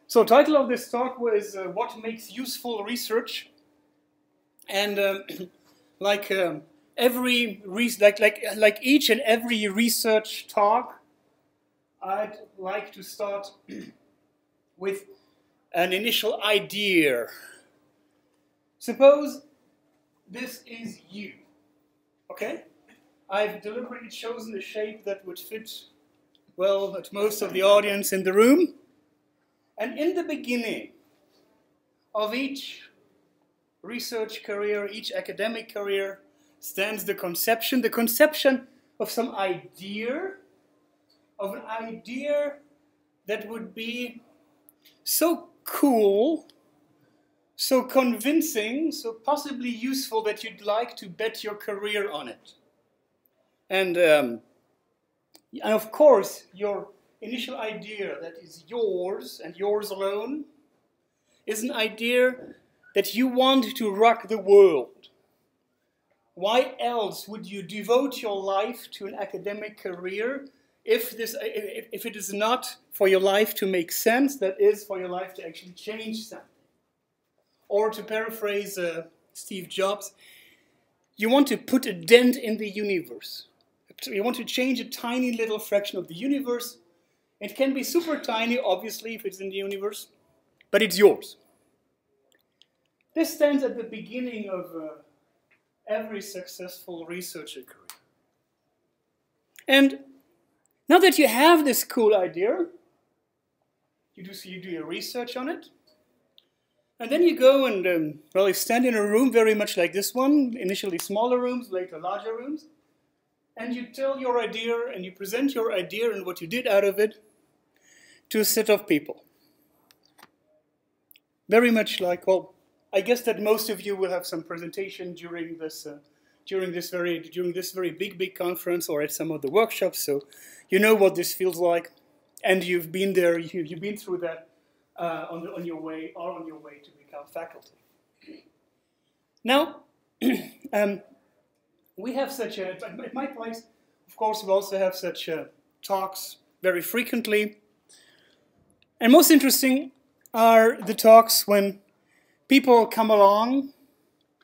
So the title of this talk was What Makes Useful Research? And like each and every research talk, I'd like to start with an initial idea. Suppose this is you, okay? I've deliberately chosen a shape that would fit, well, at most of the audience in the room. And in the beginning of each research career, each academic career, stands the conception of some idea, of an idea that would be so cool, so convincing, so possibly useful that you'd like to bet your career on it. And of course, your initial idea that is yours and yours alone is an idea that you want to rock the world. Why else would you devote your life to an academic career if it is not for your life to make sense, that is for your life to actually change something? Or to paraphrase Steve Jobs, you want to put a dent in the universe. You want to change a tiny little fraction of the universe. It can be super tiny, obviously, if it's in the universe, but it's yours. This stands at the beginning of every successful researcher career. And now that you have this cool idea, you do your research on it, and then you go and, you stand in a room very much like this one, initially smaller rooms, later larger rooms, and you tell your idea, and you present your idea and what you did out of it to a set of people. Very much like, well, I guess that most of you will have some presentation during this very big conference or at some of the workshops, so you know what this feels like, and you've been there, you've been through that on your way to become faculty. Now, we have such at my place, of course, we also have such talks very frequently. And most interesting are the talks when people come along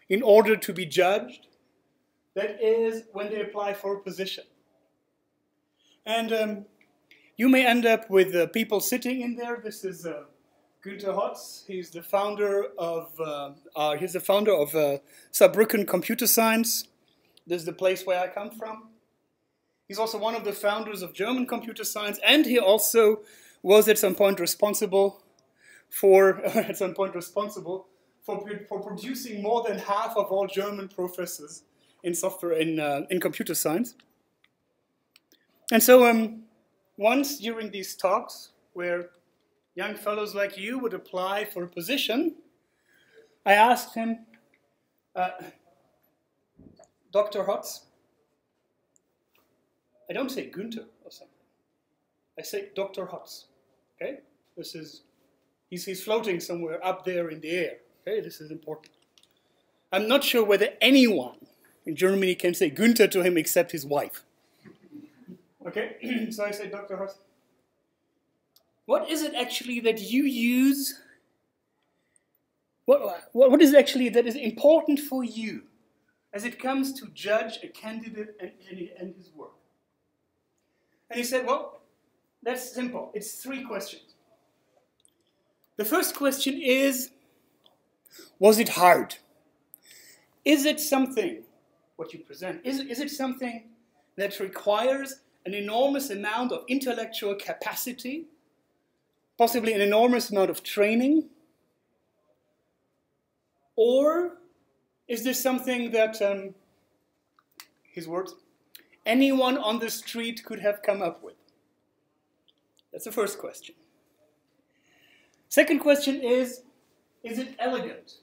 in order to be judged. That is, when they apply for a position. And you may end up with people sitting in there. This is Günther Hotz. He's the founder of Saarbrücken Computer Science. This is the place where I come from. He's also one of the founders of German computer science, and he also was at some point responsible for producing more than half of all German professors in computer science. And so once during these talks, where young fellows like you would apply for a position, I asked him, Dr. Hotz, I don't say Günther or something. I say Dr. Hotz. Okay? He's floating somewhere up there in the air. Okay? This is important. I'm not sure whether anyone in Germany can say Günther to him except his wife. Okay? So I say, Dr. Hotz, what is it actually that you use? What is it actually that is important for you as it comes to judge a candidate and his work? And he said, well, that's simple. It's 3 questions. The first question is, was it hard? Is it something, what you present, is it something that requires an enormous amount of intellectual capacity, possibly an enormous amount of training? Or is this something that, his words, anyone on the street could have come up with? That's the first question. Second question is it elegant?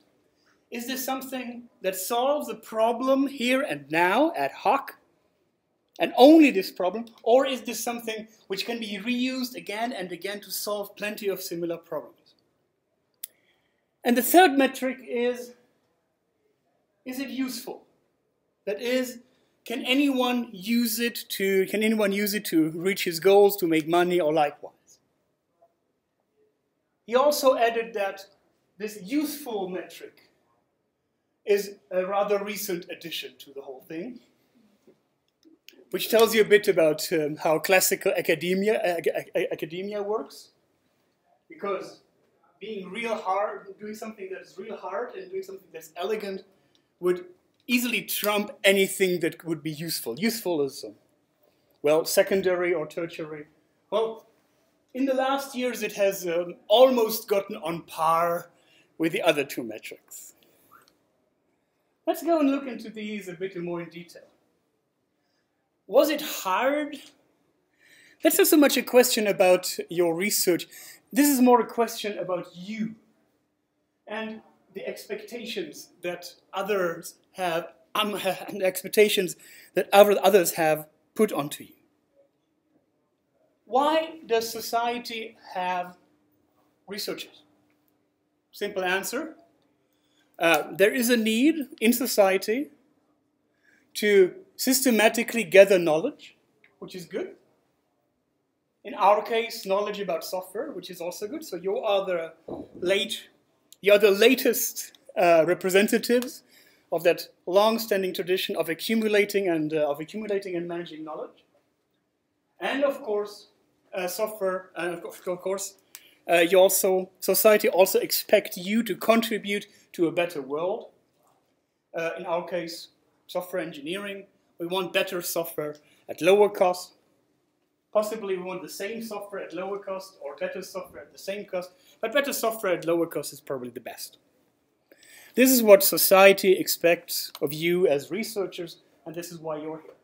Is this something that solves a problem here and now, ad hoc, and only this problem? Or is this something which can be reused again and again to solve plenty of similar problems? And the third metric is it useful? That is, can anyone use it to reach his goals, to make money, or likewise? he also added that this useful metric is a rather recent addition to the whole thing, which tells you a bit about how classical academia works. Because being real hard, doing something that's real hard and doing something that's elegant would easily trump anything that would be useful. Useful is, well, secondary or tertiary. Well, in the last years it has almost gotten on par with the other two metrics. Let's go and look into these a bit more in detail. Was it hard? That's not so much a question about your research. This is more a question about you and the expectations that others have, and the expectations that others have put onto you. Why does society have researchers? Simple answer. There is a need in society to systematically gather knowledge, which is good. In our case, knowledge about software, which is also good. So you are the latest representatives of that long-standing tradition of accumulating and managing knowledge. And of course, software, and of course, society also expects you to contribute to a better world. In our case, software engineering. We want better software at lower cost. Possibly we want the same software at lower cost or better software at the same cost, but better software at lower cost is probably the best. This is what society expects of you as researchers, and this is why you're here.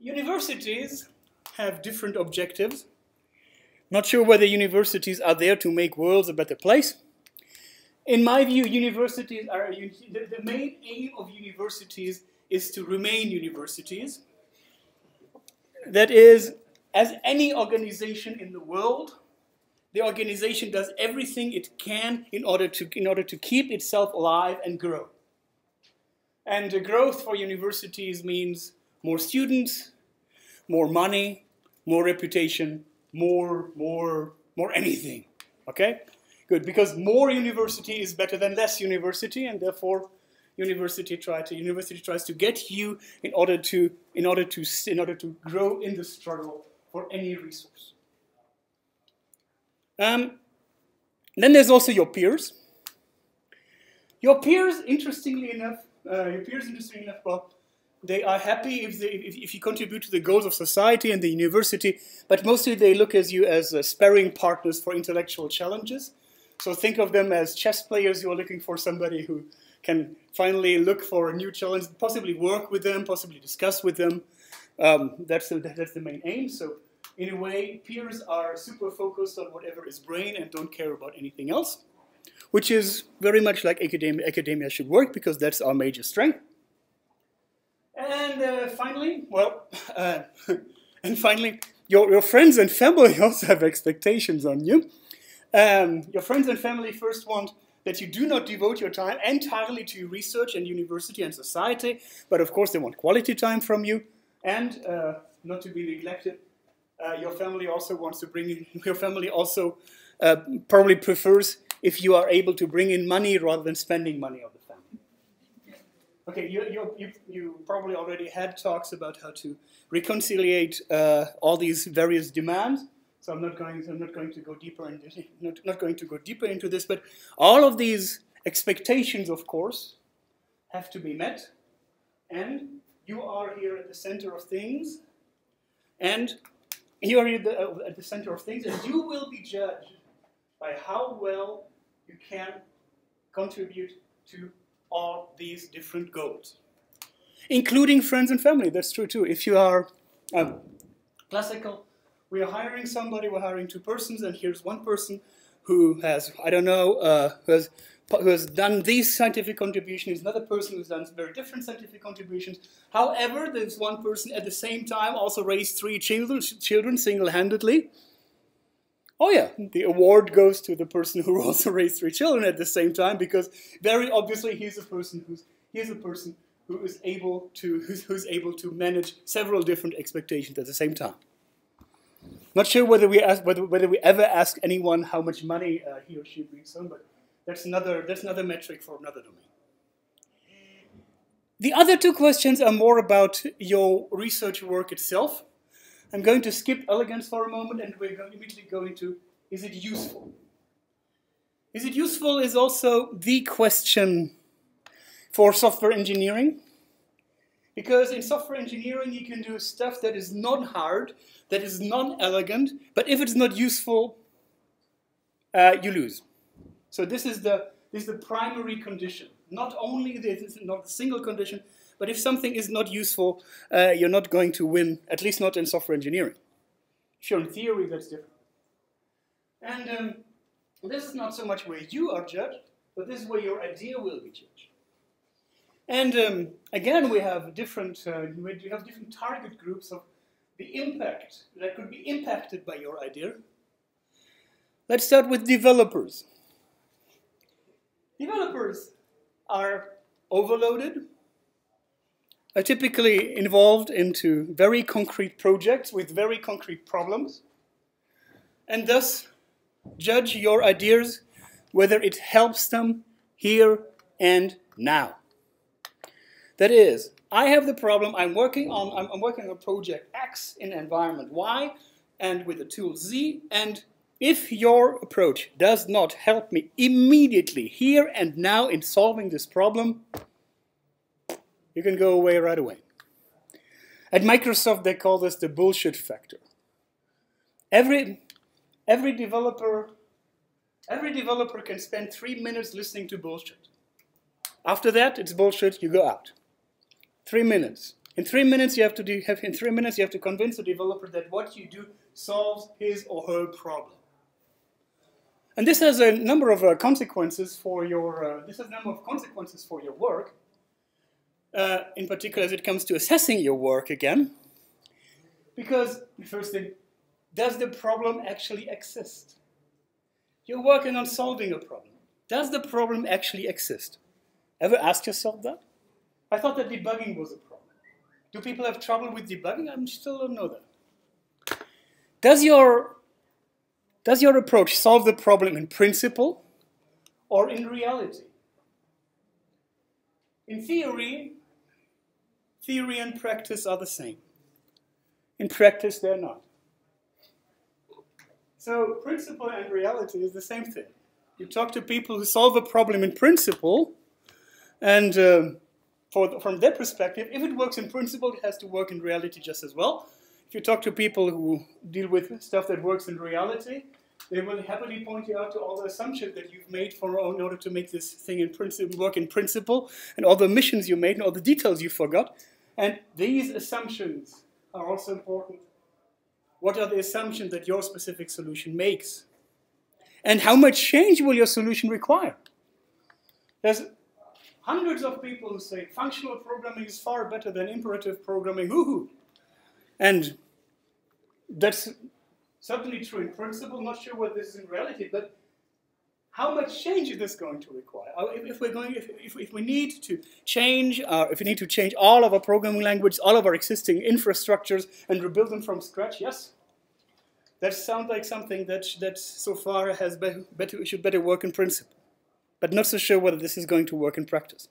Universities have different objectives. Not sure whether universities are there to make worlds a better place. In my view, universities are, the main aim of universities is to remain universities. That is, as any organization in the world, the organization does everything it can in order to keep itself alive and grow. And the growth for universities means more students, more money, more reputation, more anything. Okay? Good, because more university is better than less university, and therefore university tries to get you in order to grow in the struggle for any resource. Then there's also your peers. Your peers, interestingly enough, well, they are happy if you contribute to the goals of society and the university, but mostly they look at you as sparring partners for intellectual challenges. So think of them as chess players who are looking for somebody who can finally look for a new challenge, possibly work with them, possibly discuss with them. That's the main aim. So in a way, peers are super focused on whatever is brain and don't care about anything else, which is very much like academia should work, because that's our major strength. And finally, your friends and family also have expectations on you. Your friends and family first want that you do not devote your time entirely to research and university and society, but of course they want quality time from you, and not to be neglected, your family also wants to bring in, your family also probably prefers if you are able to bring in money rather than spending money on the family. Okay, you probably already had talks about how to reconciliate all these various demands. So I'm not going to go deeper into this, but all of these expectations, of course, have to be met, and you are here at the center of things, and you will be judged by how well you can contribute to all these different goals, including friends and family. That's true too. If you are classical, we are hiring somebody, we're hiring two persons, and here's one person who has, who has done these scientific contributions, another person who's done very different scientific contributions. However, there's one person at the same time also raised 3 children single-handedly. Oh yeah, the award goes to the person who also raised 3 children at the same time, because very obviously he's a person who is able to manage several different expectations at the same time. Not sure whether we ever ask anyone how much money he or she brings home, but that's another metric for another domain. The other two questions are more about your research work itself. I'm going to skip elegance for a moment, and we're immediately going to, is it useful? Is it useful is also the question for software engineering. Because in software engineering, you can do stuff that is not hard, that is non-elegant, but if it's not useful, you lose. So this is the primary condition. Not only this is not a single condition, but if something is not useful, you're not going to win, at least not in software engineering. Sure, in theory, that's different. And this is not so much where you are judged, but this is where your idea will be judged. And again, we have different target groups of the impact that could be impacted by your idea. Let's start with developers. Developers are overloaded, are typically involved into very concrete projects with very concrete problems, and thus judge your ideas whether it helps them here and now. That is, I have the problem I'm working on project X in environment Y and with the tool Z, and if your approach does not help me immediately here and now in solving this problem, you can go away right away. At Microsoft, they call this the bullshit factor. Every developer can spend 3 minutes listening to bullshit. After that, it's bullshit, you go out. 3 minutes. In 3 minutes, you have to convince the developer that what you do solves his or her problem. And this has a number of consequences for your work. In particular, as it comes to assessing your work again, because the first thing, does the problem actually exist? You're working on solving a problem. Does the problem actually exist? Ever ask yourself that? I thought that debugging was a problem. Do people have trouble with debugging? I still don't know that. Does your approach solve the problem in principle or in reality? In theory and practice are the same. In practice, they're not. So principle and reality is the same thing. You talk to people who solve a problem in principle, and from their perspective, if it works in principle, it has to work in reality just as well. If you talk to people who deal with stuff that works in reality, they will happily point you out to all the assumptions that you've made in order to make this thing work in principle, and all the omissions you made, and all the details you forgot. And these assumptions are also important. What are the assumptions that your specific solution makes? And how much change will your solution require? There's hundreds of people who say functional programming is far better than imperative programming, woohoo! And that's certainly true in principle, not sure what this is in reality, but how much change is this going to require? If we need to change all of our programming language, all of our existing infrastructures, and rebuild them from scratch, yes. That sounds like something that so far should better work in principle, but not so sure whether this is going to work in practice.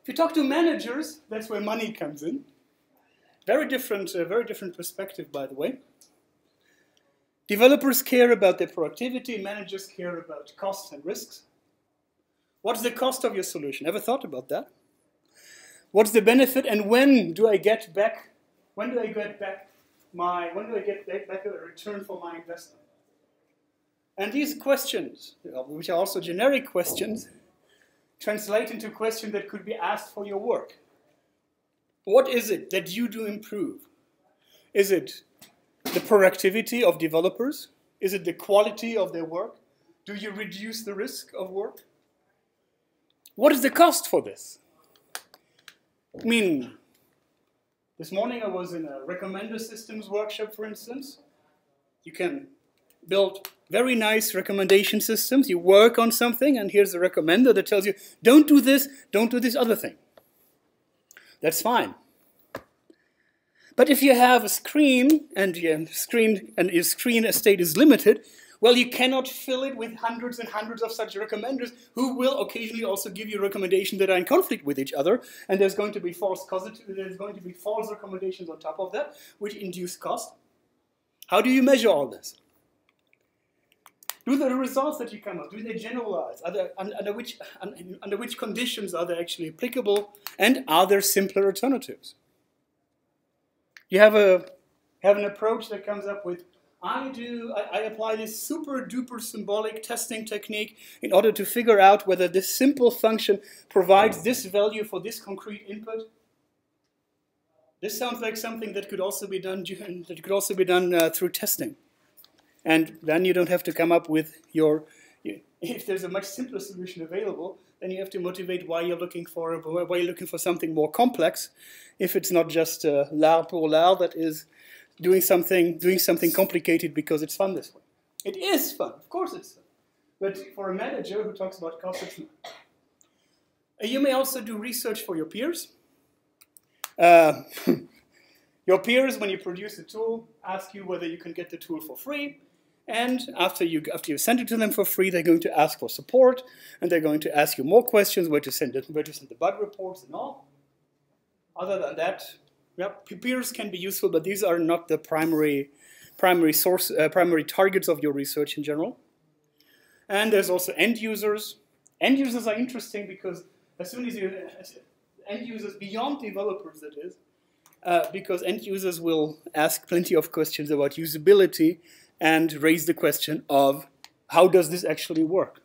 If you talk to managers, that's where money comes in. Very different perspective, by the way. Developers care about their productivity, managers care about costs and risks. What's the cost of your solution? Ever thought about that? What's the benefit, and when do I get back a return for my investment? And these questions, which are also generic questions, translate into questions that could be asked for your work. What is it that you do improve? Is it the productivity of developers? Is it the quality of their work? Do you reduce the risk of work? What is the cost for this? I mean, this morning I was in a recommender systems workshop, for instance. You can build very nice recommendation systems. You work on something, and here's a recommender that tells you, don't do this other thing. That's fine. But if you have a screen and your screen state is limited, well, you cannot fill it with hundreds and hundreds of such recommenders who will occasionally also give you recommendations that are in conflict with each other, and there's going to be false recommendations on top of that, which induce cost. How do you measure all this? Do the results that you come up, do they generalize? Under which conditions are they actually applicable? And are there simpler alternatives? You have an approach that comes up with, I apply this super duper symbolic testing technique in order to figure out whether this simple function provides this value for this concrete input. This sounds like something that could also be done through testing. And then you don't have to come up with if there's a much simpler solution available, then you have to motivate why you're looking for something more complex. If it's not just l'art pour l'art that is doing something complicated because it's fun this way. It is fun, of course it's fun. But for a manager who talks about cost, it's not. You may also do research for your peers. Your peers, when you produce a tool, ask you whether you can get the tool for free. And after you send it to them for free, they're going to ask for support, and they're going to ask you more questions, where to send the bug reports and all. Other than that, yeah, peers can be useful, but these are not the primary targets of your research in general. And there's also end users. End users are interesting because as soon as end users beyond developers, that is, because end users will ask plenty of questions about usability and raise the question of how does this actually work.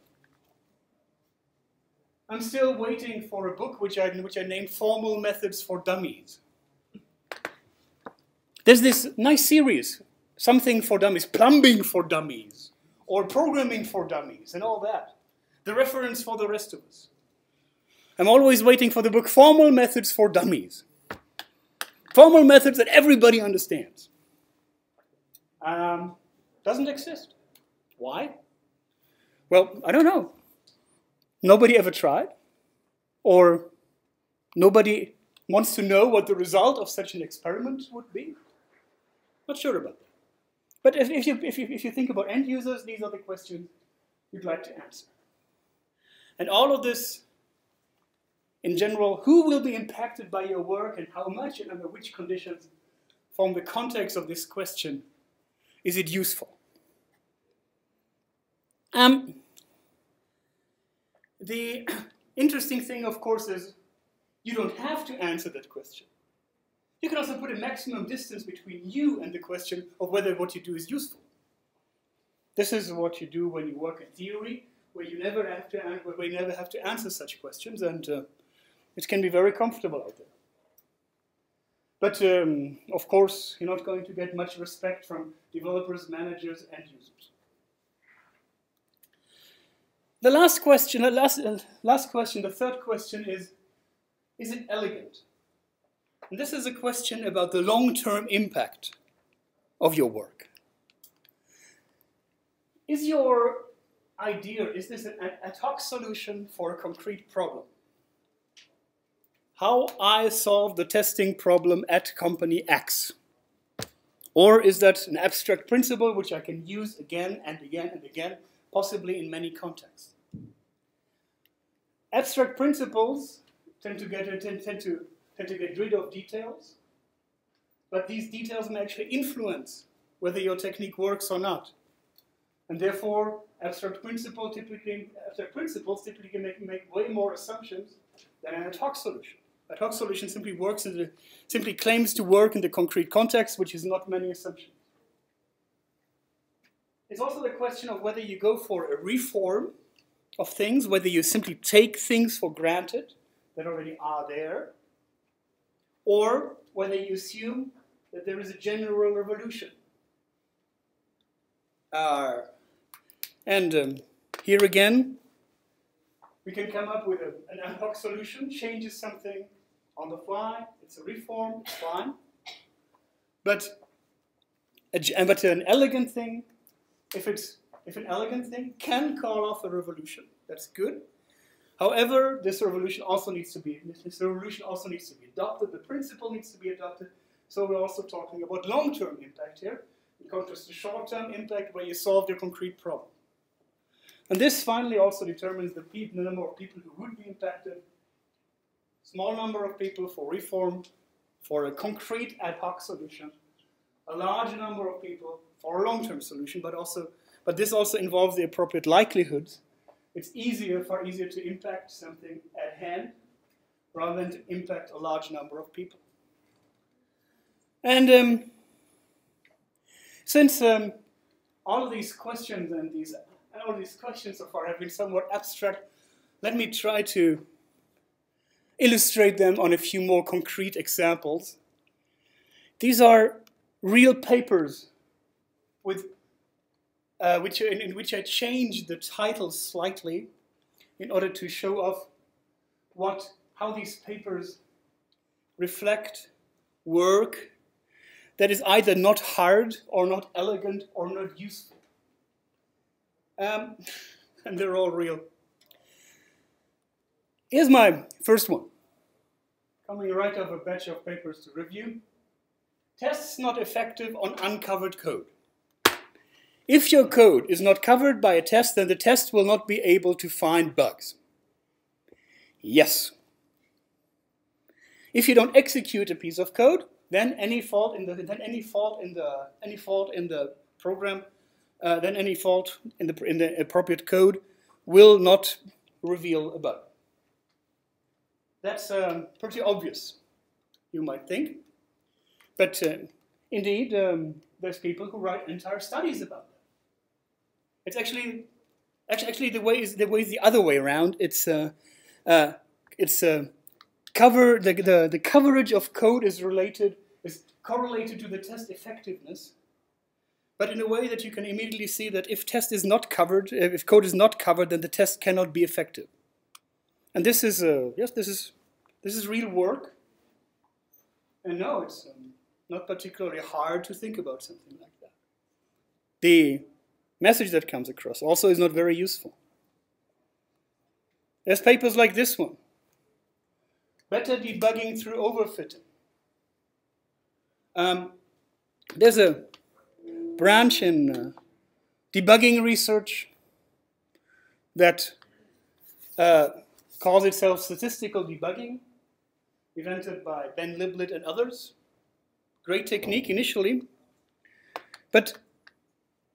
I'm still waiting for a book which I named Formal Methods for Dummies. There's this nice series, something for dummies, plumbing for dummies, or programming for dummies, and all that. The reference for the rest of us. I'm always waiting for the book Formal Methods for Dummies. Formal methods that everybody understands. Doesn't exist. Why? Well, I don't know. Nobody ever tried, or nobody wants to know what the result of such an experiment would be. Not sure about that. But if you think about end users, these are the questions you'd like to answer. And all of this, in general, who will be impacted by your work and how much and under which conditions, from the context of this question, is it useful? The interesting thing, of course, is you don't have to answer that question. You can also put a maximum distance between you and the question of whether what you do is useful. This is what you do when you work in theory, where you never have to answer such questions, and it can be very comfortable out there. But of course, you're not going to get much respect from developers, managers, and users. The last question, the third question is it elegant? And this is a question about the long-term impact of your work. Is your idea, is this an ad hoc solution for a concrete problem? How I solve the testing problem at company X? Or is that an abstract principle which I can use again and again and again, possibly in many contexts? Abstract principles tend to get rid of details, but these details may actually influence whether your technique works or not. And therefore, abstract principles typically make way more assumptions than an ad hoc solution. Ad hoc solution simply claims to work in the concrete context, which is not many assumptions. It's also the question of whether you go for a reform of things, whether you simply take things for granted that already are there, or whether you assume that there is a general revolution. Here again, we can come up with an ad hoc solution, changes something on the fly, it's a reform, it's fine. But an elegant thing, if an elegant thing can call off a revolution, that's good. However, this revolution also needs to be adopted, the principle needs to be adopted, So we're also talking about long-term impact here, in contrast to short-term impact where you solve your concrete problem. And this finally also determines the number of people who would be impacted. Small number of people for reform, for a concrete ad hoc solution. A large number of people for a long-term solution, but this also involves the appropriate likelihoods. It's far easier to impact something at hand rather than to impact a large number of people. And since all of these questions and all of these questions so far have been somewhat abstract, let me try to illustrate them on a few more concrete examples. These are real papers with, in which I changed the titles slightly in order to show off how these papers reflect work that is either not hard or not elegant or not useful. And they're all real. Here's my first one, coming right off a batch of papers to review. Tests not effective on uncovered code. If your code is not covered by a test, then the test will not be able to find bugs. Yes. If you don't execute a piece of code, then any fault in the program, then any fault in the appropriate code will not reveal a bug. That's pretty obvious, you might think. But indeed, there's people who write entire studies about that. It's actually the way is the other way around. The coverage of code is correlated to the test effectiveness, but in a way that you can immediately see that if code is not covered, then the test cannot be effective. And this is this is real work. And no, it's not particularly hard to think about something like that. The message that comes across also is not very useful. There's papers like this one. Better debugging through overfitting. There's a branch in debugging research that calls itself statistical debugging, invented by Ben Liblet and others. Great technique initially, but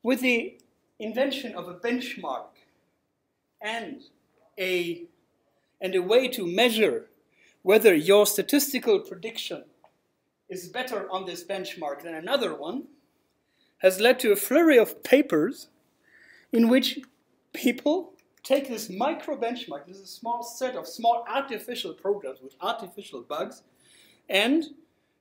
with the invention of a benchmark and a way to measure whether your statistical prediction is better on this benchmark than another one, has led to a flurry of papers in which people take this micro benchmark, this is a small set of small artificial programs with artificial bugs, and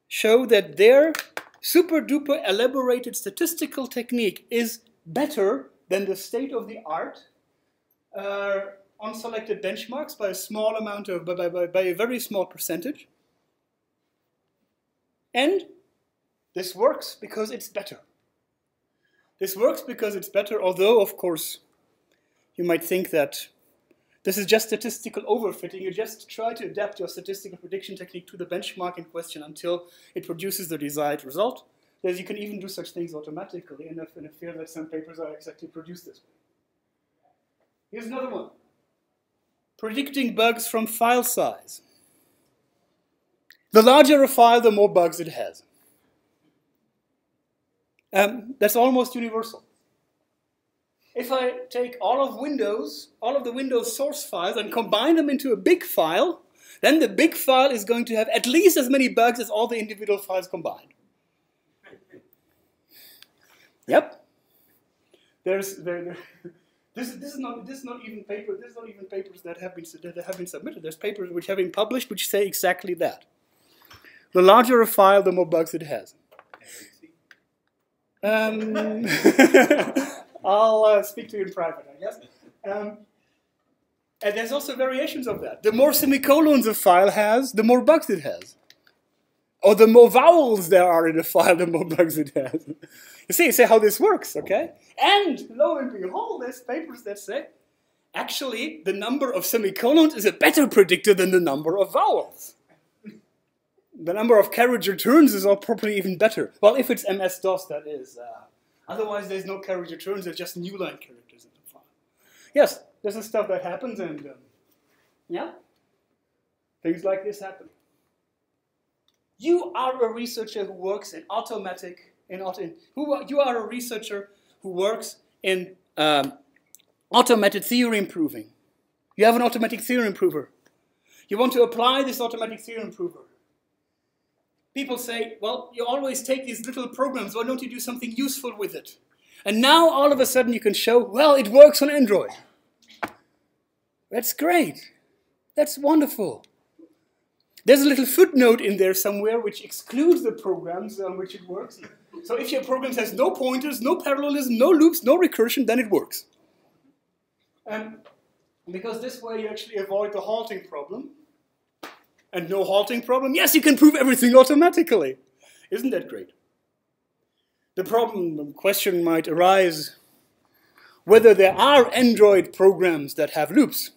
show that their super duper elaborated statistical technique is better than the state of the art on selected benchmarks by a small amount of, by a very small percentage. And this works because it's better. This works because it's better, although, of course, you might think that this is just statistical overfitting. You just try to adapt your statistical prediction technique to the benchmark in question until it produces the desired result. Because you can even do such things automatically in a field that some papers are exactly produced this way. Here's another one. Predicting bugs from file size. The larger a file, the more bugs it has. That's almost universal. If I take all of the Windows source files and combine them into a big file, then the big file is going to have at least as many bugs as all the individual files combined. Yep. This is not even papers that have been submitted. There's papers which have been published which say exactly that. The larger a file, the more bugs it has. I'll speak to you in private, I guess. And there's also variations of that. The more semicolons a file has, the more bugs it has. Or the more vowels there are in a file, the more bugs it has. You see how this works, okay? And lo and behold, there's papers that say, actually, the number of semicolons is a better predictor than the number of vowels. The number of carriage returns is all probably even better. Well, if it's MS-DOS, that is. Otherwise, there's no carriage returns, there's just new line characters in the file. Yes, this is stuff that happens, and yeah, things like this happen. You are a researcher who works in you are a researcher who works in automated theorem proving. You have an automatic theorem prover. You want to apply this automatic theorem prover. People say, well, you always take these little programs, why don't you do something useful with it? And now all of a sudden you can show, well, it works on Android. That's great. That's wonderful. There's a little footnote in there somewhere which excludes the programs on which it works. So if your program has no pointers, no parallelism, no loops, no recursion, then it works. Because this way you actually avoid the halting problem. And no halting problem, yes, you can prove everything automatically. Isn't that great? The question might arise whether there are Android programs that have loops.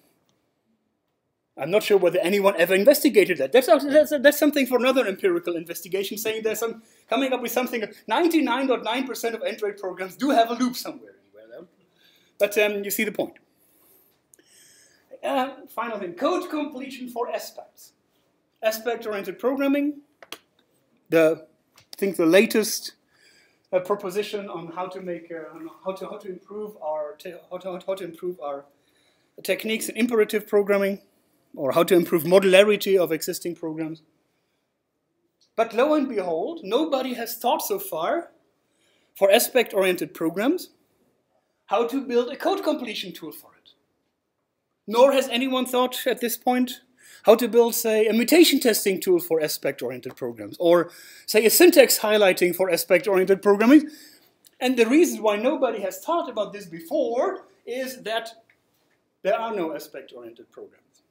I'm not sure whether anyone ever investigated that. That's something for another empirical investigation, saying there's coming up with something, 99.9% of Android programs do have a loop somewhere. But you see the point. Final thing, code completion for aspects. Aspect-oriented programming, I think the latest proposition on how to make how to improve our techniques in imperative programming, or how to improve modularity of existing programs. But lo and behold, nobody has thought so far for aspect-oriented programs how to build a code completion tool for it. Nor has anyone thought at this point how to build, say, a mutation testing tool for aspect-oriented programs, or, say, a syntax highlighting for aspect-oriented programming. And the reason why nobody has thought about this before is that there are no aspect-oriented programs.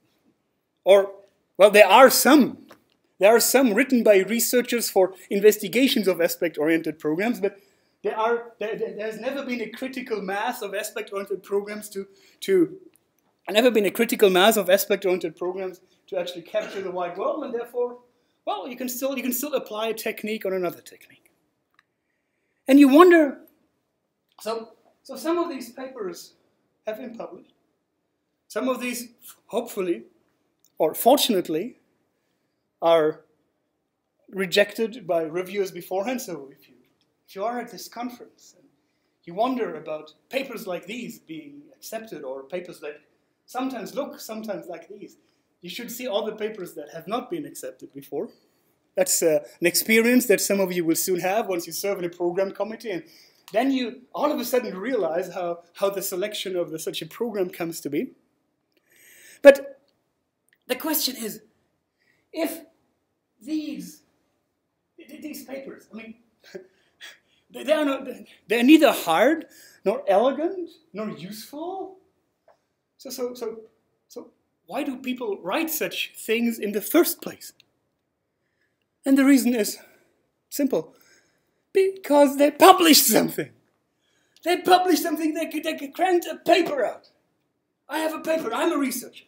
Or, well, there are some. There are some written by researchers for investigations of aspect-oriented programs, but there's never been a critical mass of aspect-oriented programs to actually capture the wide world, and therefore, well, you can still apply a technique on another technique. And you wonder, so some of these papers have been published. Some of these, hopefully, or fortunately, are rejected by reviewers beforehand. So if you are at this conference and you wonder about papers like these being accepted, or papers that sometimes look sometimes like these, you should see all the papers that have not been accepted before. That's an experience that some of you will soon have once you serve in a program committee, and then you all of a sudden realize how the selection of such a program comes to be. But the question is, if these papers, I mean, they're neither hard, nor elegant, nor useful. So why do people write such things in the first place? And the reason is simple. Because they published something. They published something, they cranked a paper out. I have a paper, I'm a researcher.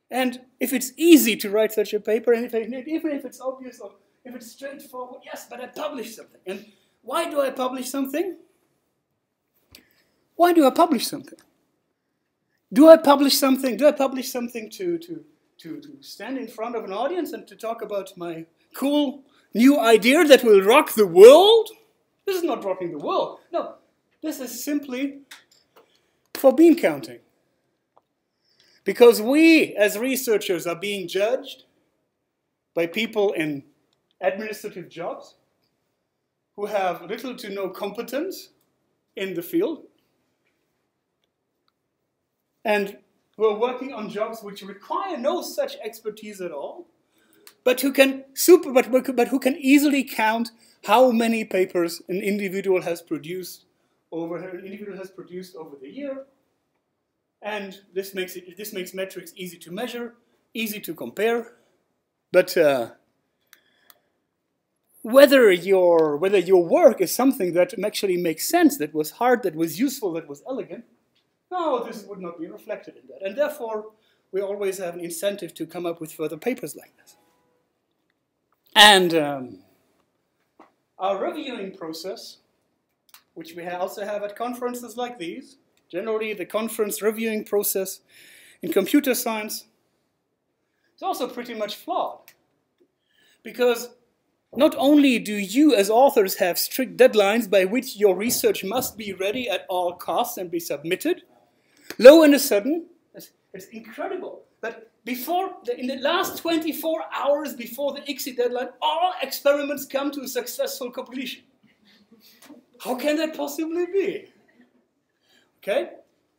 And if it's easy to write such a paper, and even if it's obvious or if it's straightforward, yes, but I published something. And why do I publish something? Why do I publish something? Do I publish something? Do I publish something to stand in front of an audience and to talk about my cool new idea that will rock the world? This is not rocking the world. No, this is simply for Beancounting. Because we, as researchers, are being judged by people in administrative jobs who have little to no competence in the field, and who are working on jobs which require no such expertise at all, but who can easily count how many papers an individual has produced over the year, and this makes metrics easy to measure, easy to compare. But whether your work is something that actually makes sense, that was hard, that was useful, that was elegant, no, this would not be reflected in that. And therefore, we always have an incentive to come up with further papers like this. And our reviewing process, which we also have at conferences like these, generally the conference reviewing process in computer science, is also pretty much flawed. Because not only do you as authors have strict deadlines by which your research must be ready at all costs and be submitted, lo and a sudden, it's incredible that in the last 24 hours before the ICSI deadline, all experiments come to a successful completion. How can that possibly be? Okay?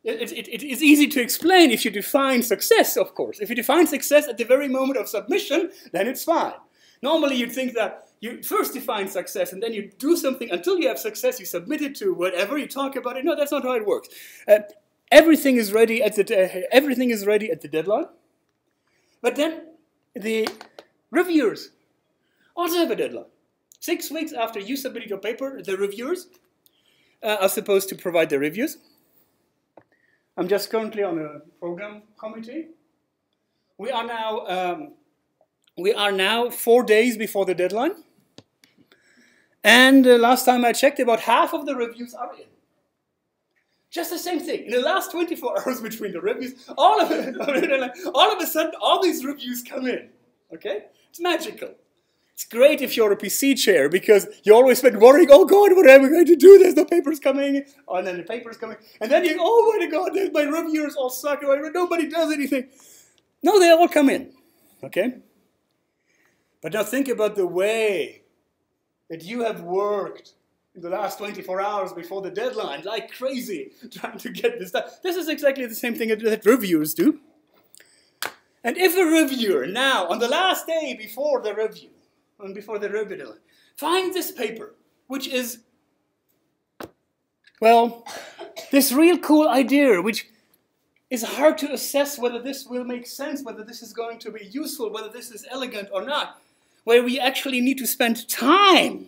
It is easy to explain if you define success, of course. If you define success at the very moment of submission, then it's fine. Normally you'd think that you first define success and then you do something until you have success, you submit it to whatever, you talk about it. No, that's not how it works. Everything is ready at the deadline. But then the reviewers also have a deadline. 6 weeks after you submitted your paper, the reviewers are supposed to provide their reviews. I'm just currently on a program committee. We are now 4 days before the deadline. And last time I checked, about half of the reviews are in. Just the same thing. In the last 24 hours between the reviews, all of a sudden, all these reviews come in. Okay? It's magical. It's great if you're a PC chair, because you always spend worrying, oh God, what am I going to do? There's no papers coming. And then the papers coming. And then you, oh my God, my reviewers all suck. Nobody does anything. No, they all come in. Okay? But now think about the way that you have worked in the last 24 hours before the deadline, like crazy, trying to get this done. This is exactly the same thing that reviewers do. And if a reviewer now, on the last day before the review, and before the review deadline, finds this paper, which is, well, this real cool idea, which is hard to assess whether this will make sense, whether this is going to be useful, whether this is elegant or not, where we actually need to spend time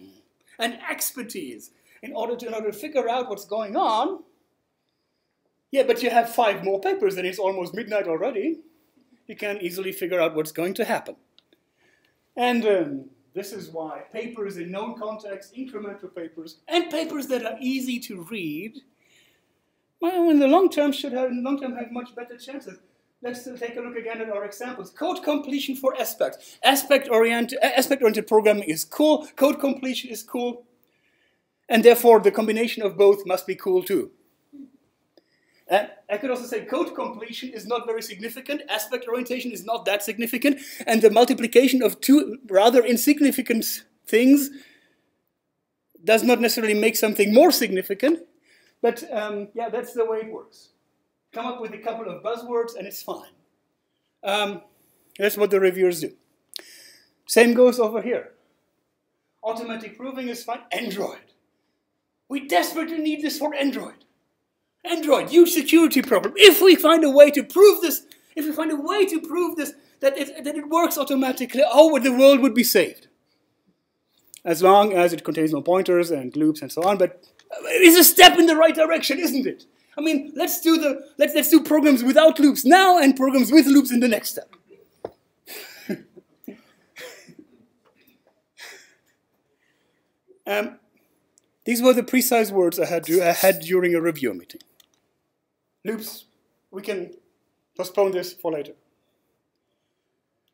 and expertise in order to figure out what's going on. Yeah, but you have 5 more papers and it's almost midnight already. You can easily figure out what's going to happen. And this is why papers in known context, incremental papers, and papers that are easy to read, well, in the long term have much better chances. Let's take a look again at our examples. Code completion for aspects. Aspect-oriented programming is cool. Code completion is cool. And therefore, the combination of both must be cool too. I could also say code completion is not very significant. Aspect orientation is not that significant. And the multiplication of 2 rather insignificant things does not necessarily make something more significant. But yeah, that's the way it works. Come up with a couple of buzzwords and it's fine. That's what the reviewers do. Same goes over here. Automatic proving is fine. Android. We desperately need this for Android. Android, huge security problem. If we find a way to prove this, that it works automatically, oh, the world would be saved. As long as it contains no pointers and loops and so on, but it's a step in the right direction, isn't it? I mean, let's do programs without loops now and programs with loops in the next step. These were the precise words I had during a review meeting. Loops, we can postpone this for later.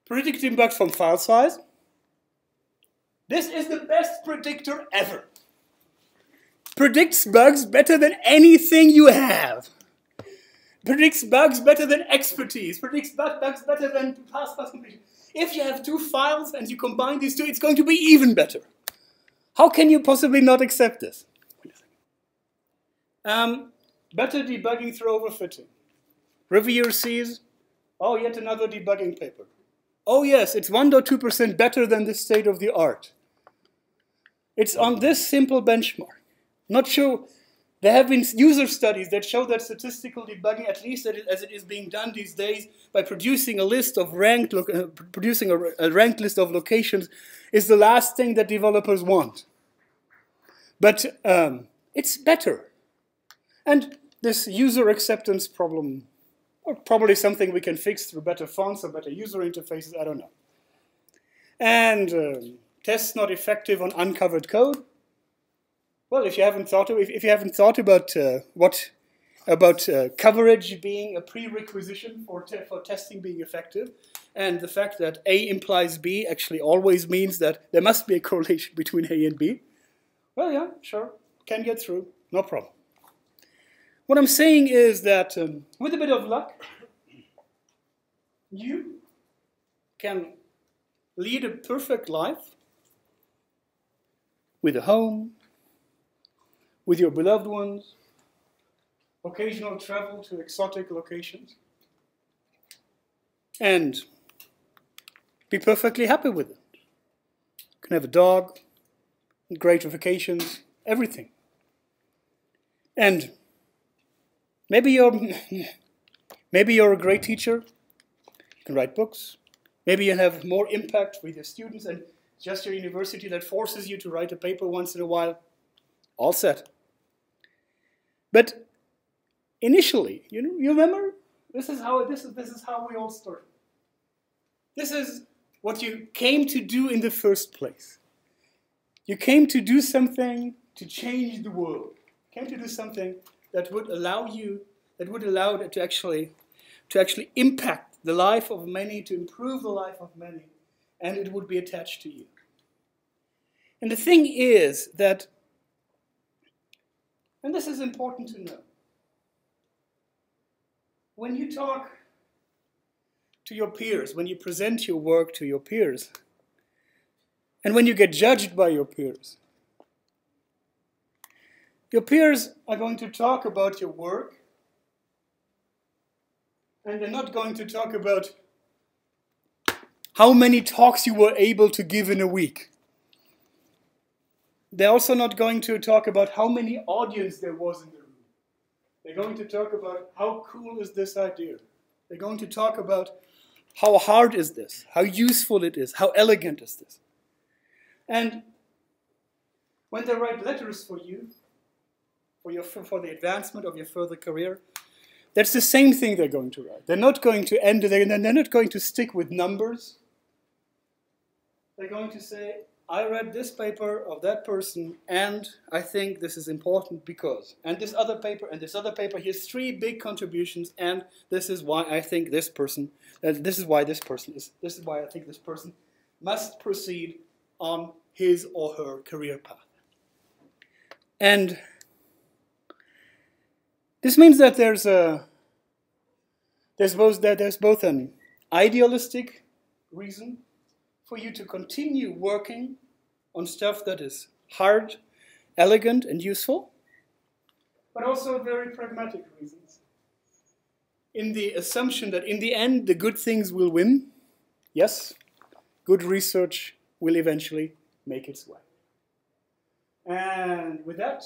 Predicting bugs from file size. This is the best predictor ever. Predicts bugs better than anything you have. Predicts bugs better than expertise. Predicts bugs better than past completion. If you have 2 files and you combine these 2, it's going to be even better. How can you possibly not accept this? Better debugging through overfitting. Reviewer sees, oh, yet another debugging paper. Oh yes, it's 1.2% better than the state of the art. It's on this simple benchmark. Not sure. There have been user studies that show that statistical debugging, at least as it is being done these days, by producing a list of ranked list of locations, is the last thing that developers want. But it's better. And this user acceptance problem, or probably something we can fix through better fonts or better user interfaces, I don't know. And tests not effective on uncovered code? Well, if you haven't thought about coverage being a prerequisite for testing being effective, and the fact that A implies B actually always means that there must be a correlation between A and B, well, yeah, sure, can get through, no problem. What I'm saying is that with a bit of luck, you can lead a perfect life with a home, with your beloved ones, occasional travel to exotic locations, and be perfectly happy with it. You can have a dog, great vacations, everything. And maybe you're a great teacher, you can write books, maybe you have more impact with your students and just your university that forces you to write a paper once in a while, all set. But initially, you remember, this is how we all started. This is what you came to do in the first place. You came to do something to change the world. You came to do something that would allow it to actually impact the life of many, to improve the life of many, and it would be attached to you. And the thing is that, and this is important to know, when you talk to your peers, when you present your work to your peers, and when you get judged by your peers are going to talk about your work, and they're not going to talk about how many talks you were able to give in a week. They're also not going to talk about how many audience there was in the room. They're going to talk about how cool is this idea. They're going to talk about how hard is this, how useful it is, how elegant is this. And when they write letters for you, for the advancement of your further career, that's the same thing they're going to write. They're not going to stick with numbers. They're going to say, I read this paper of that person, and I think this is important because, and this other paper, here's 3 big contributions, and this is why I think this person, this is why I think this person must proceed on his or her career path. And this means that there's both an idealistic reason for you to continue working on stuff that is hard, elegant, and useful, but also very pragmatic reasons. In the assumption that in the end, the good things will win. Yes, good research will eventually make its way. And with that,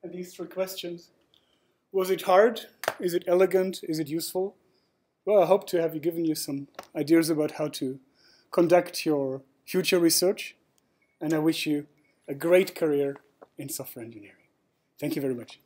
and these 3 questions, was it hard? Is it elegant? Is it useful? Well, I hope to have given you some ideas about how to conduct your future research, and I wish you a great career in software engineering. Thank you very much.